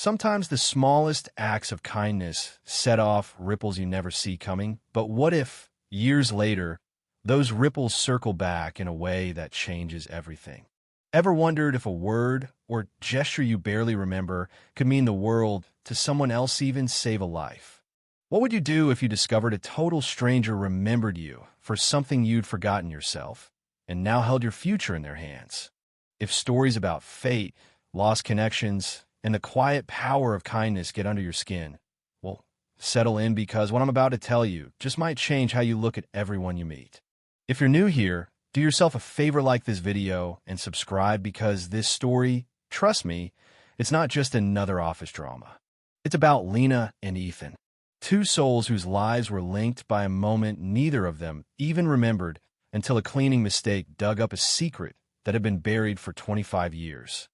Sometimes the smallest acts of kindness set off ripples you never see coming, but what if, years later, those ripples circle back in a way that changes everything? Ever wondered if a word or gesture you barely remember could mean the world to someone else, even save a life? What would you do if you discovered a total stranger remembered you for something you'd forgotten yourself and now held your future in their hands? If stories about fate, lost connections, and the quiet power of kindness get under your skin, well, settle in, because what I'm about to tell you just might change how you look at everyone you meet. If you're new here, do yourself a favor, like this video and subscribe, because this story, trust me, it's not just another office drama. It's about Lena and Ethan, two souls whose lives were linked by a moment neither of them even remembered until a cleaning mistake dug up a secret that had been buried for 25 years.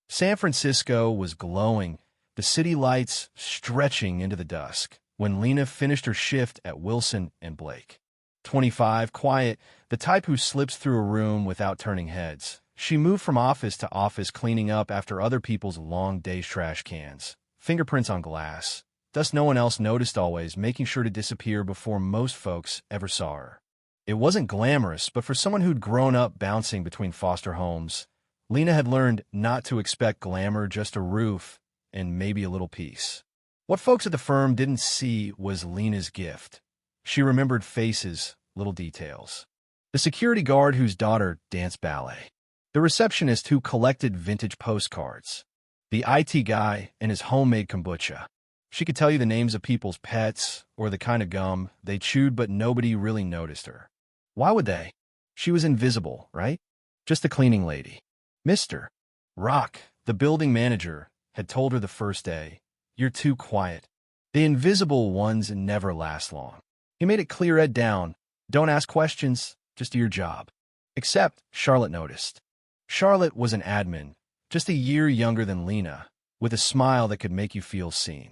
San Francisco was glowing, the city lights stretching into the dusk, when Lena finished her shift at Wilson and Blake. 25, quiet, the type who slips through a room without turning heads. She moved from office to office, cleaning up after other people's long day's trash cans. Fingerprints on glass, dust no one else noticed, always making sure to disappear before most folks ever saw her. It wasn't glamorous, but for someone who'd grown up bouncing between foster homes, Lena had learned not to expect glamour, just a roof and maybe a little peace. What folks at the firm didn't see was Lena's gift. She remembered faces, little details. The security guard whose daughter danced ballet. The receptionist who collected vintage postcards. The IT guy and his homemade kombucha. She could tell you the names of people's pets or the kind of gum they chewed, but nobody really noticed her. Why would they? She was invisible, right? Just a cleaning lady. Mr. Rock, the building manager, had told her the first day, "You're too quiet. The invisible ones never last long." He made it clear, head down, don't ask questions, just do your job. Except Charlotte noticed. Charlotte was an admin, just a year younger than Lena, with a smile that could make you feel seen.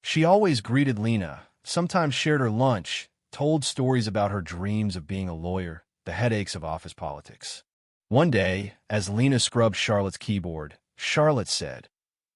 She always greeted Lena, sometimes shared her lunch, told stories about her dreams of being a lawyer, the headaches of office politics. One day, as Lena scrubbed Charlotte's keyboard, Charlotte said,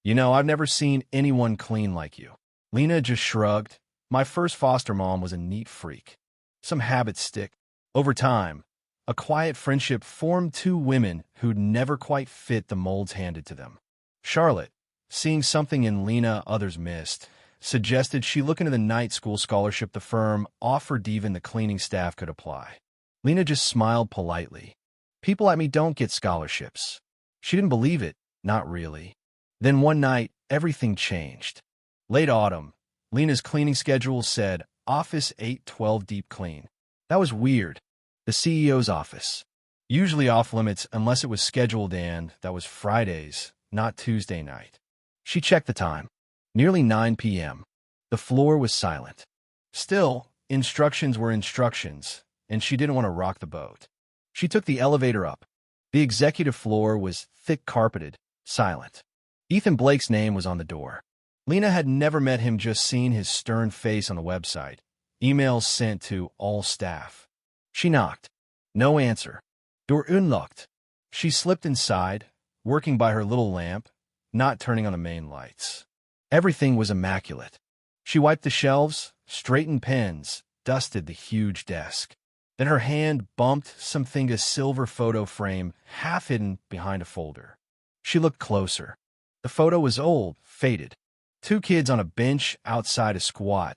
"You know, I've never seen anyone clean like you." Lena just shrugged. "My first foster mom was a neat freak. Some habits stick." Over time, a quiet friendship formed two women who'd never quite fit the molds handed to them. Charlotte, seeing something in Lena others missed, suggested she look into the night school scholarship the firm offered. Even the cleaning staff could apply. Lena just smiled politely. "People like me don't get scholarships." She didn't believe it, not really. Then one night, everything changed. Late autumn, Lena's cleaning schedule said, Office 812 deep clean. That was weird. The CEO's office. Usually off limits unless it was scheduled, and that was Fridays, not Tuesday night. She checked the time. Nearly 9 p.m. The floor was silent. Still, instructions were instructions, and she didn't want to rock the boat. She took the elevator up. The executive floor was thick carpeted, silent. Ethan Blake's name was on the door. Lena had never met him, just seen his stern face on the website. Emails sent to all staff. She knocked. No answer. Door unlocked. She slipped inside, working by her little lamp, not turning on the main lights. Everything was immaculate. She wiped the shelves, straightened pens, dusted the huge desk. Then her hand bumped something, a silver photo frame, half hidden behind a folder. She looked closer. The photo was old, faded. Two kids on a bench outside a squat,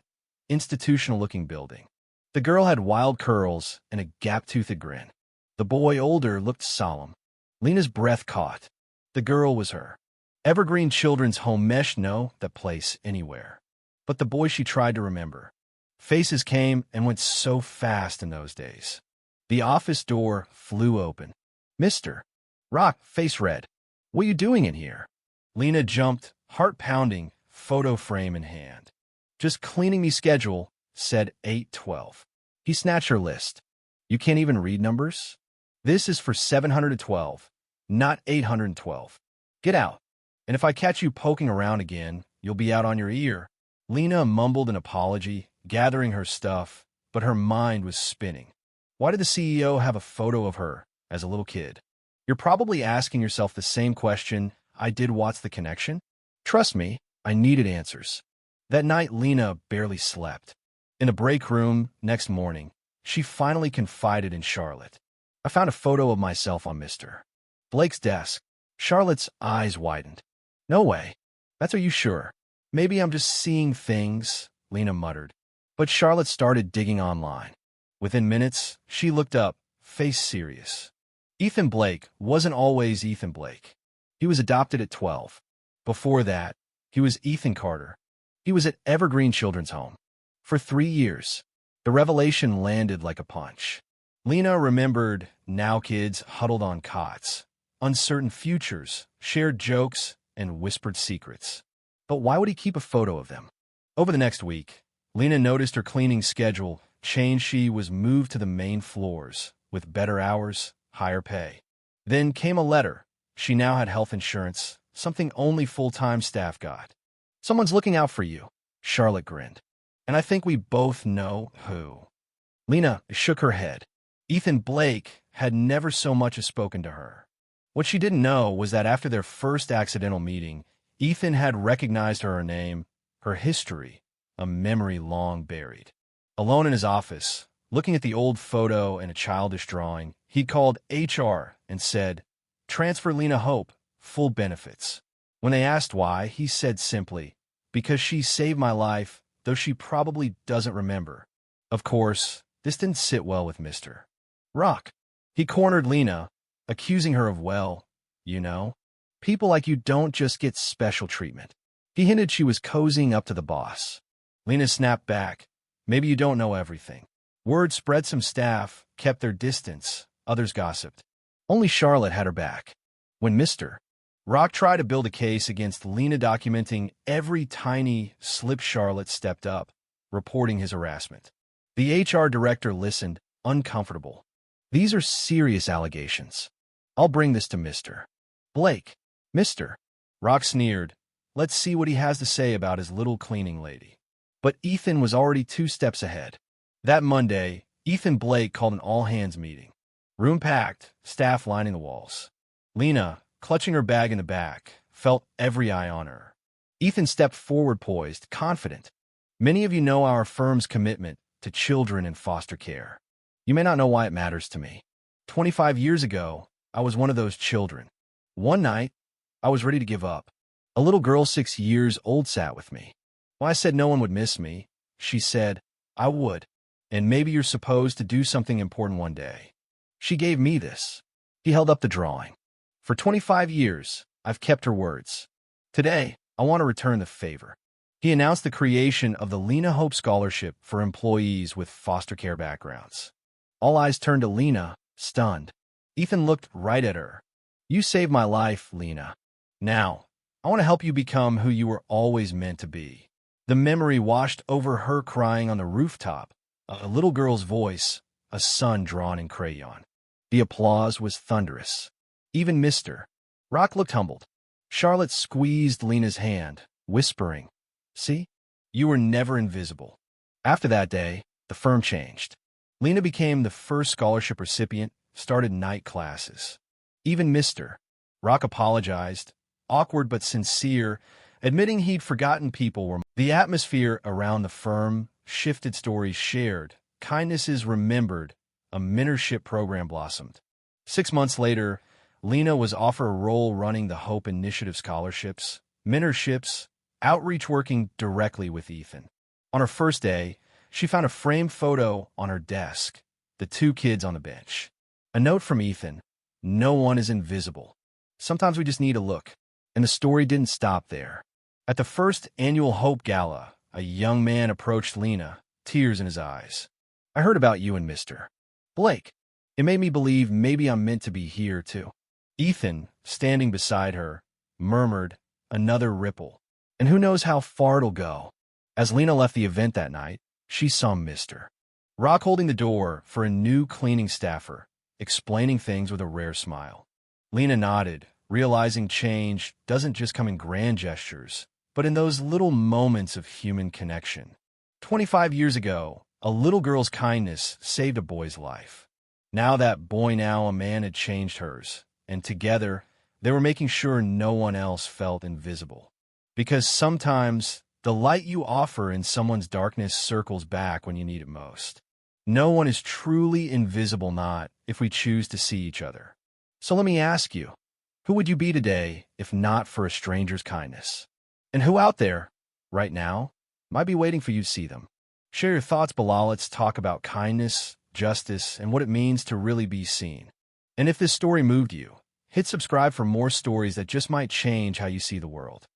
institutional-looking building. The girl had wild curls and a gap-toothed grin. The boy, older, looked solemn. Lena's breath caught. The girl was her. Evergreen Children's Home. Mesh, no, that place anywhere. But the boy she tried to remember. Faces came and went so fast in those days. The office door flew open. "Mr. Rock," face red. "What you doing in here?" Lena jumped, heart pounding, photo frame in hand. "Just cleaning me schedule," said 812. He snatched her list. "You can't even read numbers? This is for 712, not 812. Get out. And if I catch you poking around again, you'll be out on your ear." Lena mumbled an apology, gathering her stuff, but her mind was spinning. Why did the CEO have a photo of her as a little kid? You're probably asking yourself the same question I did. What's the connection? Trust me, I needed answers. That night, Lena barely slept. In the break room next morning, she finally confided in Charlotte. I found a photo of myself on Mr. Blake's desk. Charlotte's eyes widened. No way. Are you sure? Maybe I'm just seeing things, Lena muttered. But Charlotte started digging online. Within minutes, she looked up, face serious. Ethan Blake wasn't always Ethan Blake. He was adopted at 12. Before that, he was Ethan Carter. He was at Evergreen Children's Home. For 3 years, the revelation landed like a punch. Lena remembered now kids huddled on cots, uncertain futures, shared jokes, and whispered secrets. But why would he keep a photo of them? Over the next week, Lena noticed her cleaning schedule changed. She was moved to the main floors, with better hours, higher pay. Then came a letter. She now had health insurance, something only full-time staff got. Someone's looking out for you, Charlotte grinned. And I think we both know who. Lena shook her head. Ethan Blake had never so much as spoken to her. What she didn't know was that after their first accidental meeting, Ethan had recognized her name, her history, a memory long buried. Alone in his office, looking at the old photo and a childish drawing, he called HR and said, "Transfer Lena Hope, full benefits." When they asked why, he said simply, "Because she saved my life, though she probably doesn't remember." Of course, this didn't sit well with Mr. Rock. He cornered Lena, accusing her of, well, you know, people like you don't just get special treatment. He hinted she was cozying up to the boss. Lena snapped back, "Maybe you don't know everything." Word spread. Some staff kept their distance, others gossiped. Only Charlotte had her back. When Mr. Rock tried to build a case against Lena documenting every tiny slip, Charlotte stepped up, reporting his harassment. The HR director listened, uncomfortable. "These are serious allegations. I'll bring this to Mr. Blake." Mr. Rock sneered. "Let's see what he has to say about his little cleaning lady." But Ethan was already 2 steps ahead. That Monday, Ethan Blake called an all-hands meeting. Room packed, staff lining the walls. Lena, clutching her bag in the back, felt every eye on her. Ethan stepped forward, poised, confident. "Many of you know our firm's commitment to children in foster care. You may not know why it matters to me. 25 years ago, I was one of those children. One night, I was ready to give up. A little girl 6 years old sat with me. Well, I said no one would miss me. She said, I would. And maybe you're supposed to do something important one day. She gave me this." He held up the drawing. "For 25 years, I've kept her words. Today, I want to return the favor." He announced the creation of the Lena Hope Scholarship for employees with foster care backgrounds. All eyes turned to Lena, stunned. Ethan looked right at her. "You saved my life, Lena. Now, I want to help you become who you were always meant to be." The memory washed over her, crying on the rooftop, a little girl's voice, a sun drawn in crayon. The applause was thunderous. Even Mr. Rock looked humbled. Charlotte squeezed Lena's hand, whispering, "See, you were never invisible." After that day, the firm changed. Lena became the first scholarship recipient, started night classes. Even Mr. Rock apologized, awkward but sincere, admitting he'd forgotten people were. The atmosphere around the firm shifted, stories shared, kindnesses remembered, a mentorship program blossomed. 6 months later, Lena was offered a role running the Hope Initiative scholarships, mentorships, outreach, working directly with Ethan. On her first day, she found a framed photo on her desk, the 2 kids on the bench. A note from Ethan, "No one is invisible. Sometimes we just need a look." And the story didn't stop there. At the first annual Hope Gala, a young man approached Lena, tears in his eyes. "I heard about you and Mr. Blake. It made me believe maybe I'm meant to be here, too." Ethan, standing beside her, murmured, "Another ripple. And who knows how far it'll go." As Lena left the event that night, she saw Mr. Rock holding the door for a new cleaning staffer, explaining things with a rare smile. Lena nodded, realizing change doesn't just come in grand gestures, but in those little moments of human connection. 25 years ago, a little girl's kindness saved a boy's life. Now that boy, now a man, had changed hers, and together, they were making sure no one else felt invisible. Because sometimes the light you offer in someone's darkness circles back when you need it most. No one is truly invisible, not if we choose to see each other. So let me ask you, who would you be today if not for a stranger's kindness? And who out there, right now, might be waiting for you to see them? Share your thoughts below. Let's talk about kindness, justice, and what it means to really be seen. And if this story moved you, hit subscribe for more stories that just might change how you see the world.